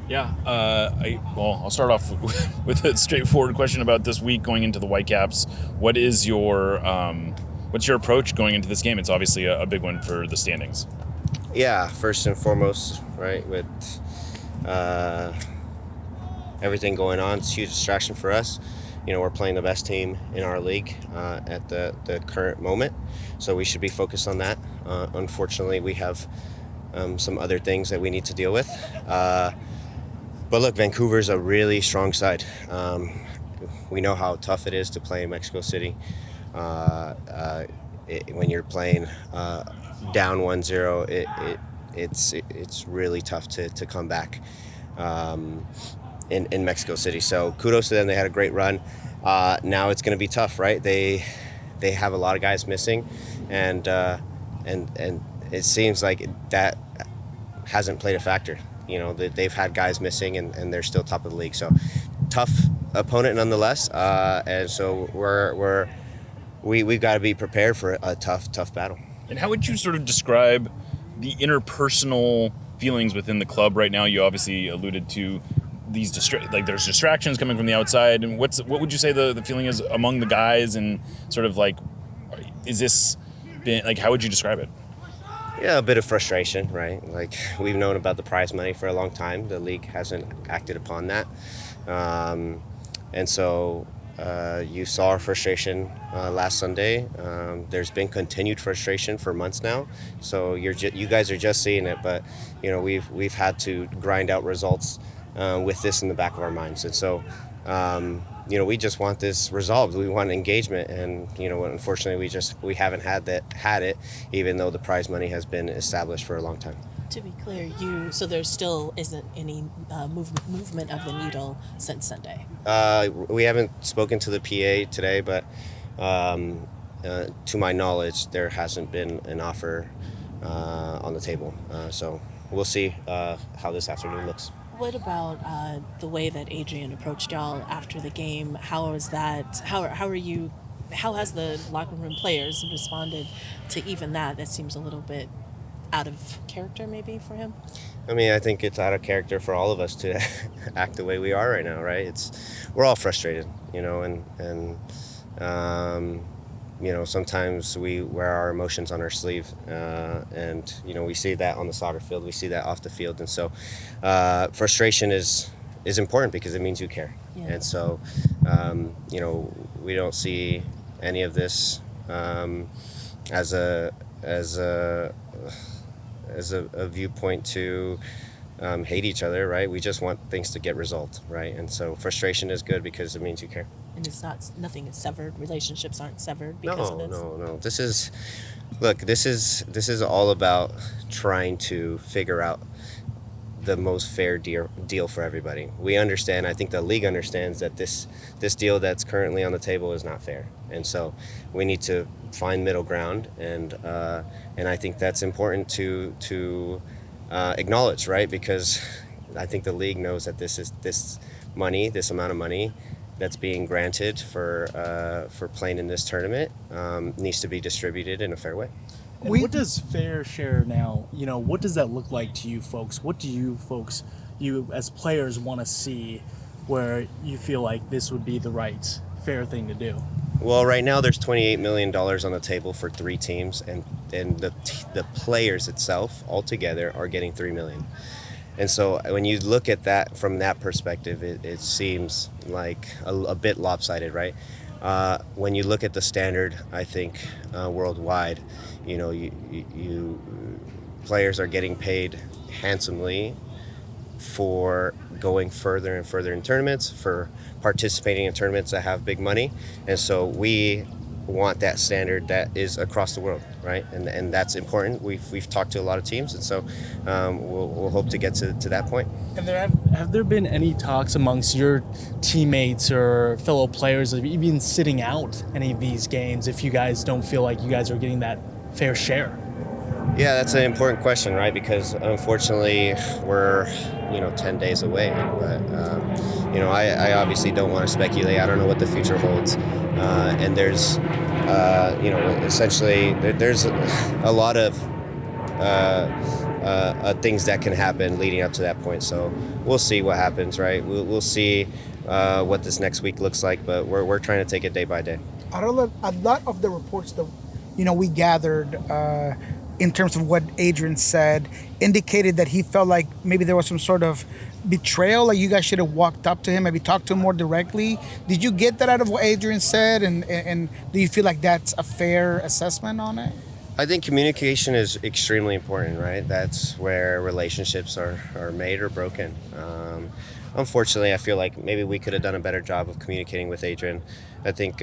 Yeah, I'll start off with a straightforward question about this week going into the Whitecaps. What is what's your approach going into this game? It's obviously a big one for the standings. Yeah, first and foremost, right, with uh, everything going on, it's a huge distraction for us. We're playing the best team in our league at the current moment, so we should be focused on that. Unfortunately, we have some other things that we need to deal with. But look, Vancouver's a really strong side. We know how tough it is to play in Mexico City. When you're playing down 1-0, it's really tough to come back in Mexico City. So kudos to them. They had a great run. Now it's going to be tough, right? They have a lot of guys missing, and it seems like that hasn't played a factor. They've had guys missing, and they're still top of the league. So tough opponent nonetheless. And so we've got to be prepared for a tough battle. And how would you sort of describe the interpersonal feelings within the club right now? You obviously alluded to these there's distractions coming from the outside, and what would you say the feeling is among the guys, and sort of like, is this been like, how would you describe it? Yeah, a bit of frustration, right? Like, we've known about the prize money for a long time. The league hasn't acted upon that. And so you saw our frustration last Sunday. There's been continued frustration for months now. So you guys are just seeing it, but we've had to grind out results with this in the back of our minds. And so we just want this resolved. We want engagement, and unfortunately we haven't had it, even though the prize money has been established for a long time. To be clear, so there still isn't any movement of the needle since Sunday. We haven't spoken to the PA today, but to my knowledge, there hasn't been an offer on the table. So we'll see how this afternoon looks. What about the way that Adrian approached y'all after the game? How was that? How has the locker room players responded to even that? That seems a little bit out of character maybe for him. I mean, I think it's out of character for all of us to act the way we are right now, right? We're all frustrated, and sometimes we wear our emotions on our sleeve, and we see that on the soccer field, we see that off the field, and so frustration is important because it means you care. Yeah. And so we don't see any of this as a viewpoint to hate each other, right? We just want things to get resolved, right? And so frustration is good because it means you care. And nothing is severed. Relationships aren't severed because of this. No. This is all about trying to figure out the most fair deal for everybody. We understand. I think the league understands that this deal that's currently on the table is not fair, and so we need to find middle ground. And I think that's important to acknowledge, right? Because I think the league knows that this amount of money that's being granted for playing in this tournament needs to be distributed in a fair way. And what does fair share now, what does that look like to you folks? What do you folks, you as players, want to see where you feel like this would be the right, fair thing to do? Well, right now there's $28 million on the table for 3 teams, and the players itself altogether are getting $3 million. And so when you look at that from that perspective, it seems like a bit lopsided, right? When you look at the standard, I think worldwide, you players are getting paid handsomely for going further and further in tournaments, for participating in tournaments that have big money. And so we want that standard that is across the world, right? And that's important. We've talked to a lot of teams, and so we'll hope to get to that point. And have there been any talks amongst your teammates or fellow players of even sitting out any of these games if you guys don't feel like you guys are getting that fair share? Yeah, that's an important question, right? Because unfortunately, we're 10 days away. But I obviously don't want to speculate. I don't know what the future holds, and there's essentially there's a lot of things that can happen leading up to that point. So we'll see what happens, right? We'll see what this next week looks like, but we're trying to take it day by day. A lot of the reports that we gathered in terms of what Adrian said indicated that he felt like maybe there was some sort of betrayal, like you guys should have walked up to him, maybe talked to him more directly. Did you get that out of what Adrian said, and do you feel like that's a fair assessment on it? I think communication is extremely important, right? That's where relationships are made or broken. Unfortunately, I feel like maybe we could have done a better job of communicating with Adrian. I think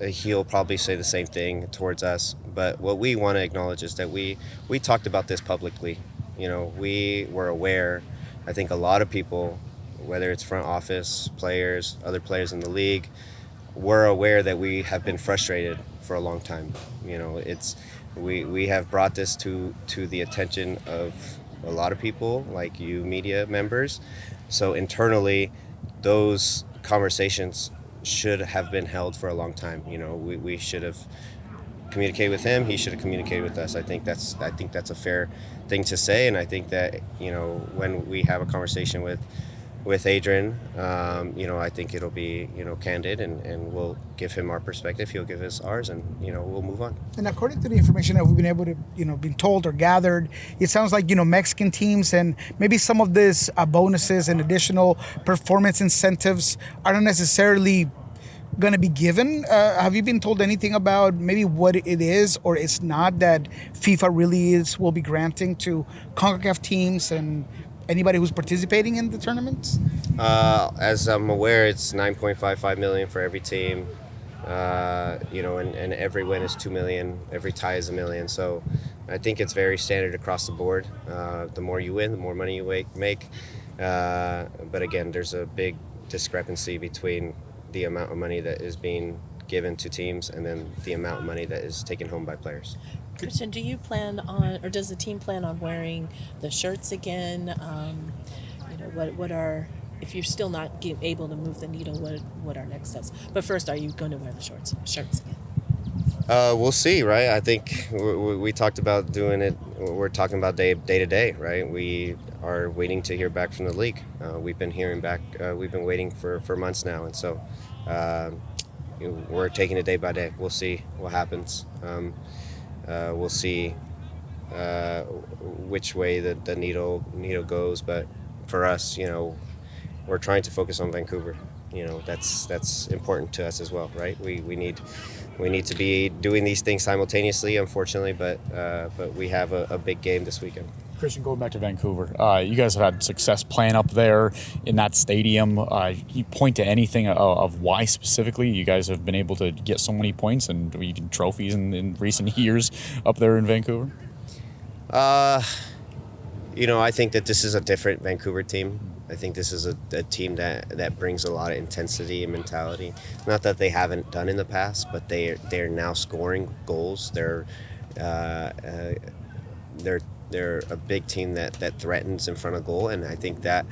he'll probably say the same thing towards us. But what we want to acknowledge is that we talked about this publicly. We were aware. I think a lot of people, whether it's front office, players, other players in the league, were aware that we have been frustrated for a long time. We have brought this to the attention of a lot of people, like you media members. So internally, those conversations should have been held for a long time. We should have communicated with him. He should have communicated with us. I think that's a fair thing to say, and I think that when we have a conversation with Adrian, I think it'll be candid, and we'll give him our perspective. He'll give us ours, and we'll move on. And according to the information that we've been able to been told or gathered, it sounds like Mexican teams and maybe some of these bonuses and additional performance incentives are not necessarily going to be given. Have you been told anything about maybe what it is or it's not that FIFA really will be granting to CONCACAF teams and anybody who's participating in the tournaments? As I'm aware, it's $9.55 million for every team. And every win is $2 million. Every tie is $1 million. So I think it's very standard across the board. The more you win, the more money you make. But again, there's a big discrepancy between the amount of money that is being given to teams and then the amount of money that is taken home by players. Cristian, do you plan on, or does the team plan on wearing the shirts again? What are, if you're still not able to move the needle, what are next steps? But first, are you going to wear the shirts again? We'll see, right? I think we talked about doing it. We're talking about day to day, right? We are waiting to hear back from the league. We've been hearing back. We've been waiting for months now, and so we're taking it day by day. We'll see what happens. We'll see which way the needle goes. But for us, we're trying to focus on Vancouver. That's important to us as well, right? We need to be doing these things simultaneously, unfortunately, but we have a big game this weekend. Cristian, going back to Vancouver, you guys have had success playing up there in that stadium. Can you point to anything of why specifically you guys have been able to get so many points and even trophies in recent years up there in Vancouver? I think that this is a different Vancouver team. I think this is a team that brings a lot of intensity and mentality. Not that they haven't done in the past, but they're now scoring goals. They're a big team that threatens in front of goal, and I think that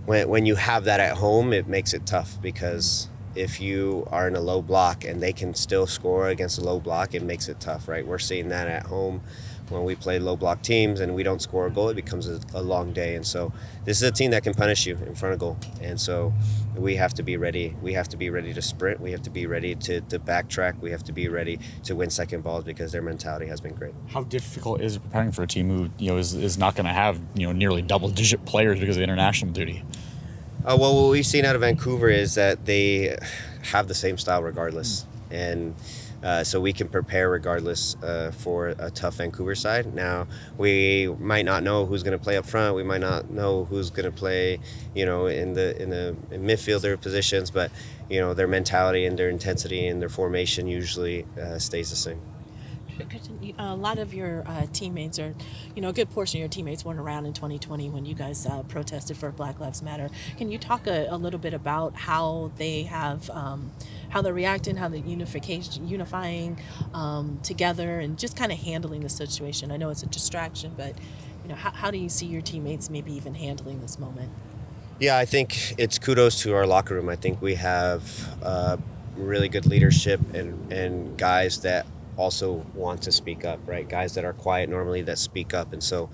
when you have that at home, it makes it tough, because if you are in a low block and they can still score against a low block, it makes it tough, right? We're seeing that at home. When we play low block teams and we don't score a goal, it becomes a long day. And so this is a team that can punish you in front of goal. And so we have to be ready. We have to be ready to sprint. We have to be ready to backtrack. We have to be ready to win second balls, because their mentality has been great. How difficult is it preparing for a team who is not going to have nearly double-digit players because of international duty? Well, what we've seen out of Vancouver is that they have the same style regardless. And so we can prepare regardless for a tough Vancouver side. Now, we might not know who's going to play up front. We might not know who's going to play, in the midfielder positions. But their mentality and their intensity and their formation usually stays the same. A lot of your teammates, or a good portion of your teammates, weren't around in 2020 when you guys protested for Black Lives Matter. Can you talk a little bit about how they have, how they're reacting, how they're unifying together, and just kind of handling the situation? I know it's a distraction, but how do you see your teammates maybe even handling this moment? Yeah, I think it's kudos to our locker room. I think we have really good leadership and guys that also want to speak up, right? Guys that are quiet normally that speak up. And so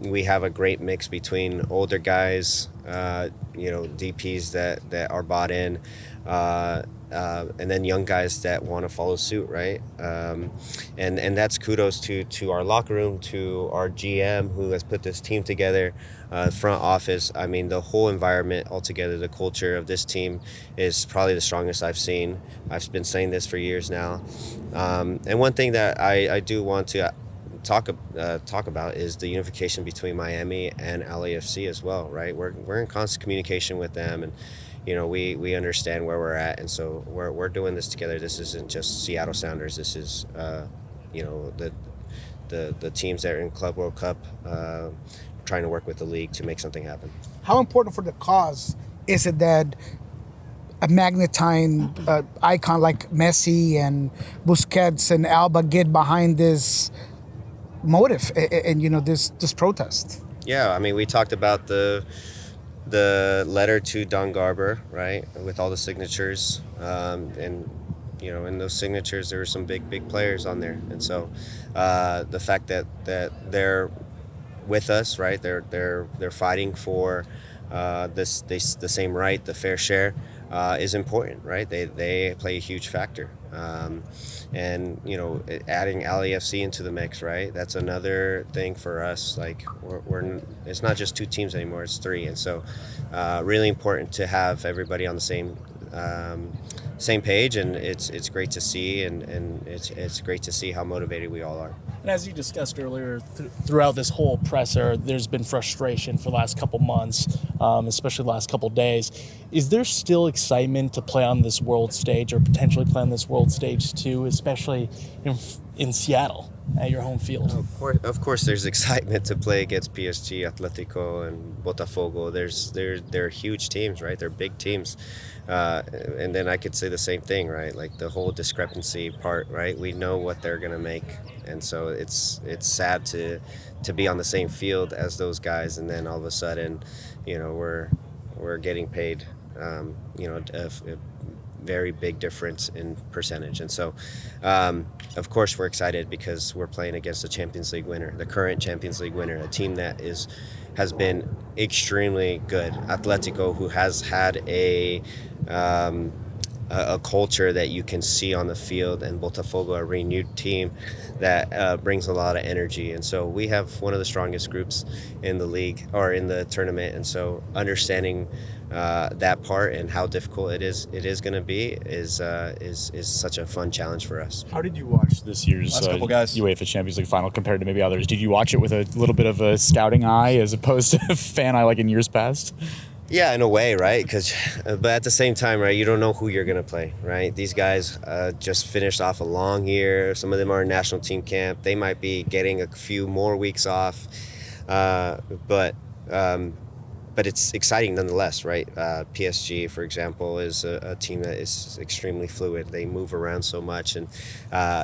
we have a great mix between older guys, DPs that are bought in, and then young guys that want to follow suit, right? And that's kudos to our locker room, to our GM who has put this team together, front office. I mean, the whole environment altogether, the culture of this team is probably the strongest I've seen. I've been saying this for years now. And one thing that I do want to talk about is the unification between Miami and LAFC as well, right? We're in constant communication with them, and we understand where we're at, and so we're doing this together. This isn't just Seattle Sounders. This is the teams that are in Club World Cup, trying to work with the league to make something happen. How important for the cause is it that a magnetine icon like Messi and Busquets and Alba get behind this motive and this protest? Yeah, I mean, we talked about the letter to Don Garber, right, with all the signatures, and in those signatures there were some big players on there, and so the fact that they're with us, right, they're fighting for the same right, the fair share, is important, right? They play a huge factor. And adding LAFC into the mix, right? That's another thing for us. Like we're it's not just two teams anymore; it's three, and so really important to have everybody on the same page. And it's great to see, and it's great to see how motivated we all are. And as you discussed earlier, throughout this whole presser, there's been frustration for the last couple months, especially the last couple days. Is there still excitement to play on this world stage, or potentially play on this world stage too, especially in Seattle at your home field? Of course, there's excitement to play against PSG, Atletico, and Botafogo. They're huge teams, right? They're big teams. And then I could say the same thing, right? Like the whole discrepancy part, right? We know what they're gonna make, and so it's sad to be on the same field as those guys, and then all of a sudden, we're getting paid, a very big difference in percentage. And so, of course, we're excited because we're playing against the Champions League winner, the current Champions League winner, a team that has been extremely good. Atletico, who has had a culture that you can see on the field, and Botafogo, a renewed team that brings a lot of energy. And so we have one of the strongest groups in the league, or in the tournament. And so understanding that part and how difficult it is going to be is such a fun challenge for us. How did you watch this year's UEFA Champions League final compared to maybe others? Did you watch it with a little bit of a scouting eye as opposed to a fan eye like in years past? Yeah, in a way, right? But at the same time, right, you don't know who you're going to play, right? These guys just finished off a long year. Some of them are in national team camp. They might be getting a few more weeks off. But it's exciting nonetheless, right? PSG, for example, is a team that is extremely fluid. They move around so much, and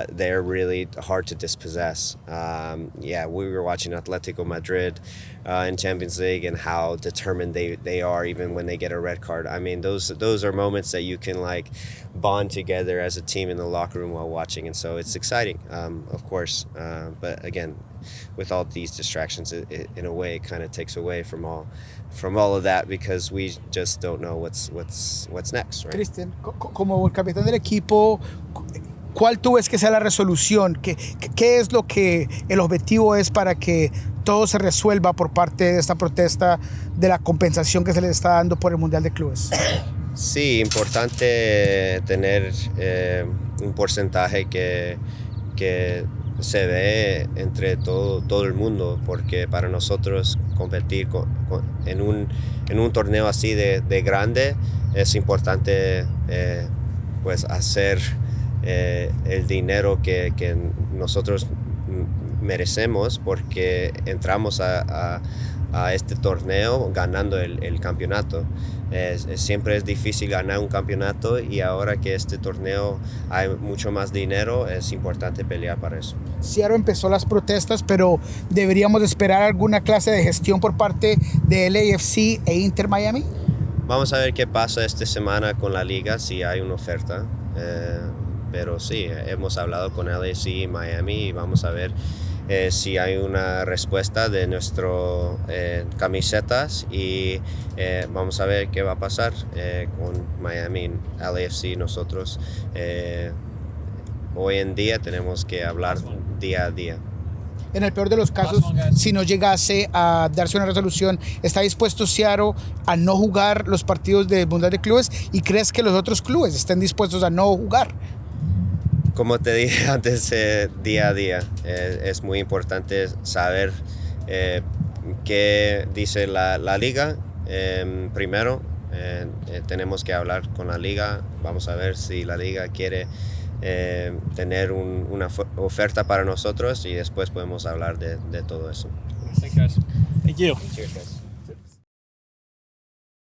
they're really hard to dispossess. We were watching Atletico Madrid in Champions League, and how determined they are even when they get a red card. I mean, those are moments that you can like bond together as a team in the locker room while watching, and so it's exciting, of course. But again, with all these distractions, it in a way it kind of takes away from all of that, because we just don't know what's next, right? Cristian, como el capitán del equipo, ¿cuál tú ves que sea la resolución? ¿Qué es lo que el objetivo es para que todo se resuelva por parte de esta protesta, de la compensación que se les está dando por el Mundial de Clubes? Sí, importante tener un porcentaje que se ve entre todo el mundo, porque para nosotros competir en un torneo así de grande es importante pues hacer el dinero que nosotros merecemos, porque entramos a este torneo ganando el campeonato. Siempre es difícil ganar un campeonato, y ahora que este torneo hay mucho más dinero, es importante pelear para eso. Seattle empezó las protestas, pero deberíamos esperar alguna clase de gestión por parte de LAFC e Inter Miami. Vamos a ver qué pasa esta semana con la liga, si hay una oferta. pero sí, hemos hablado con LAFC y Miami y vamos a ver si hay una respuesta de nuestras camisetas y vamos a ver qué va a pasar con Miami, LAFC. Nosotros hoy en día tenemos que hablar día a día. En el peor de los casos, si no llegase a darse una resolución, ¿está dispuesto Seattle a no jugar los partidos de Mundial de Clubes? ¿Y crees que los otros clubes estén dispuestos a no jugar? Como te dije antes, día a día, es muy importante saber qué dice la liga. Primero, tenemos que hablar con la liga. Vamos a ver si la liga quiere tener una oferta para nosotros y después podemos hablar de todo eso. Thank you. Cheers, guys.